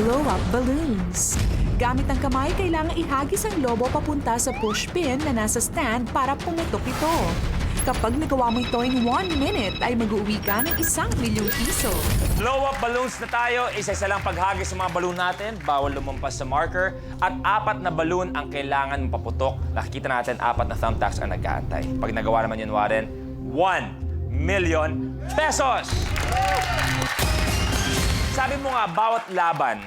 blow-up balloons. Gamit ang kamay, kailangan ihagis ang lobo papunta sa pushpin na nasa stand para pumutok ito. Kapag nagawa mo ito in 1 minute, ay mag-uwi ka ng 1,000,000 piso. Blow-up balloons na tayo. Isa-isa lang paghagis sa mga balloon natin. Bawal lumampas sa marker. At 4 na balloon ang kailangan mapaputok. Nakikita natin 4 na thumbtacks ang nag-aantay. Pag nagawa naman yun, Warren, 1,000,000 pesos! Sabi mo nga, bawat laban,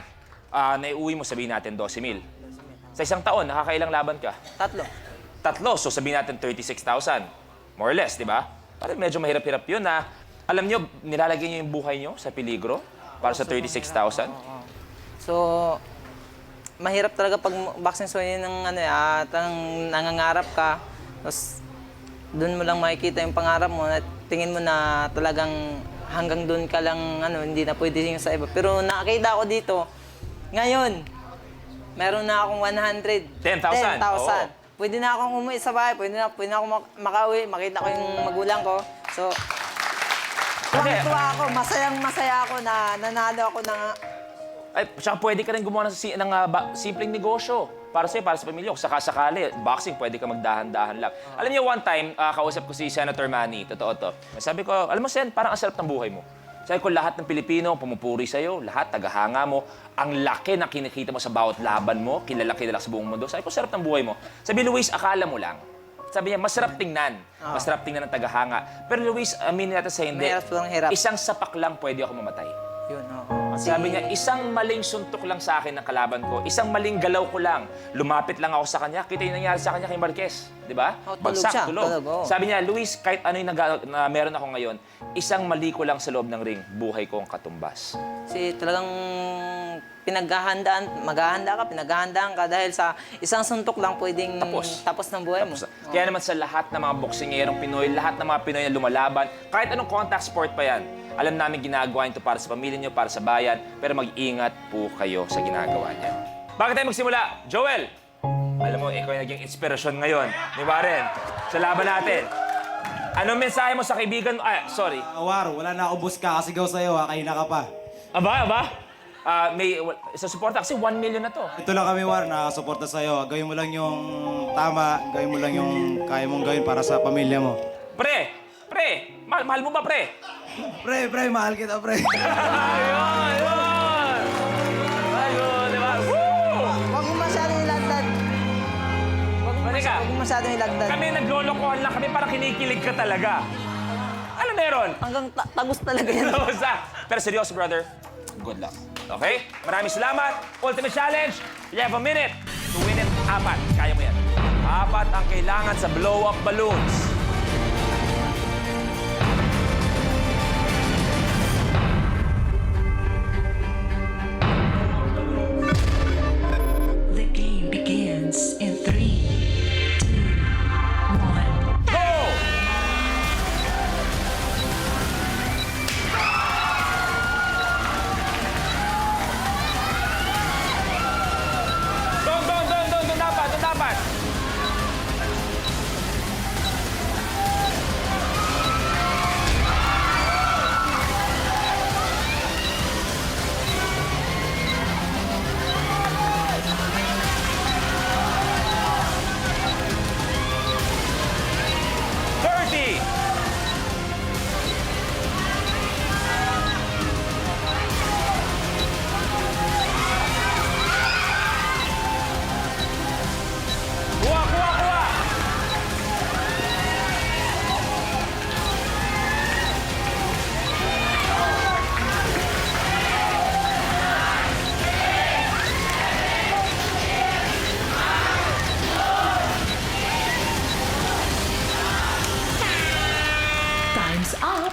naiuwi mo, sabihin natin 12,000. Sa isang taon, nakakailang laban ka? 3. 3, so sabihin natin 36,000. More or less, di ba? Parang medyo mahirap-hirap yun na, alam nyo, nilalagay nyo yung buhay nyo sa peligro para sa 36,000. So, mahirap talaga pag boxing so yun ng nangangarap ka. Tapos, doon mo lang makikita yung pangarap mo at tingin mo na talagang hanggang doon ka lang, hindi na pwede yung sa iba. Pero nakakita ko dito, ngayon, meron na akong 10,000. 10,000. Pwede na akong umuwi sa bahay, pwede na akong makauwi, makita ko yung magulang ko. So, tuwa ako, masaya ako na nanalo ako ng... Ay, tsaka pwede ka rin gumawa ng simpleng negosyo para sa'yo, para sa pamilya. Kung sakasakali, boxing, pwede ka magdahan-dahan lang. Alam niyo, one time, kausap ko si Senator Manny, totoo to. Sabi ko, alam mo, Sen, parang ang sarap ng buhay mo. Sabi ko, lahat ng Pilipino, pumupuri sa'yo, lahat, tagahanga mo, ang laki na kinikita mo sa bawat laban mo, kilala sa buong mundo. Sabi ko, sarap ng buhay mo. Sabi, Luis, akala mo lang. Sabi niya, masarap tingnan. Masarap tingnan ng tagahanga. Pero Luis, aminin natin sa hindi, Hirap. isang sapak lang pwede ako mamatay. Yun, oo. Sabi niya, isang maling suntok lang sa akin ng kalaban ko, isang maling galaw ko lang, lumapit lang ako sa kanya, kita yung nangyari sa kanya kay Marquez, di ba? Oh, tulog Bagsak, siya, tulog. tulog, oo. Sabi niya, Luis, kahit ano yung na meron ako ngayon, isang mali ko lang sa loob ng ring, buhay ko ang katumbas. Kasi talagang pinaghahandaan ka dahil sa isang suntok lang pwedeng tapos ng buhay mo. Kaya naman sa lahat ng mga boksingerong Pinoy, lahat ng mga Pinoy na lumalaban, kahit anong contact sport pa yan, alam namin ginagawa ito para sa pamilya niyo, para sa bayan, pero mag-ingat po kayo sa ginagawa niyo. Bakit tayo magsimula? Joel! Alam mo, ikaw yung naging inspirasyon ngayon ni Warren sa laban natin. Anong mensahe mo sa kaibigan mo? Sorry. War, wala na ako bus kakasigaw sa'yo ha, kayo na ka pa. Aba? Sa suporta kasi 1,000,000 na to. Ito lang kami, War, nakasuporta sa'yo. Gawin mo lang yung tama, gawin mo lang yung kaya mong gawin para sa pamilya mo. Pre! Mahal mo ba, pre? Pre, mahal kita, pre. Ayun! Di ba? Woo! Huwag mo masyadong ilagdag. Teka, Huwag mo masyadong ilagdag. kami naglolokohan lang kami, parang kinikilig ka talaga. Ano meron? Hanggang tagus talaga yan. Pero seryoso, brother, good luck. Okay? Maraming salamat. Ultimate challenge, you have a minute to win it. 4. Kaya mo yan. 4 ang kailangan sa blow-up balloons. The game begins in 3, 2, 1. Go! Doon dapat. Kuha! Time's up!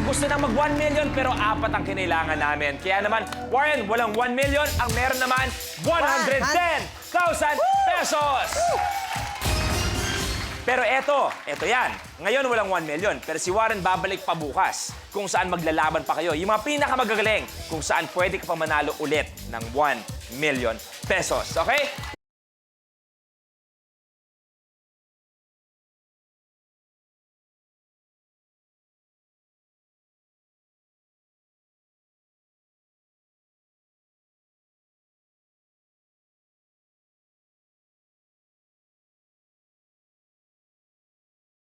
Gusto na mag 1,000,000 pero 4 ang kinailangan namin. Kaya naman, Warren, walang 1,000,000. Ang meron naman, 110,000 pesos! Pero eto yan. Ngayon walang 1,000,000. Pero si Warren babalik pa bukas kung saan maglalaban pa kayo. Yung mga pinakamagagaling kung saan pwede ka pa manalo ulit ng 1,000,000 pesos. Okay?